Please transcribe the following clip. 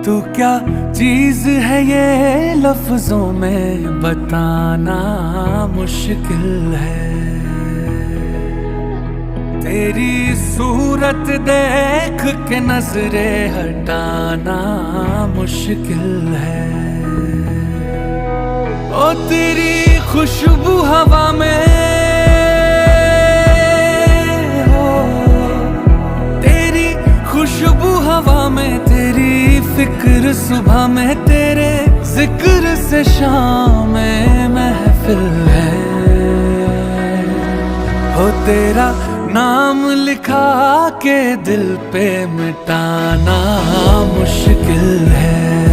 तू क्या चीज है ये लफ्जों में बताना मुश्किल है। तेरी सूरत देख के नजरें हटाना मुश्किल है। ओ तेरी खुशबू हवा में हो, तेरी खुशबू हवा में, तेरी फिक्र सुबह में, तेरे जिक्र से शाम में महफिल है। हो तेरा नाम लिखा के दिल पे मिटाना मुश्किल है।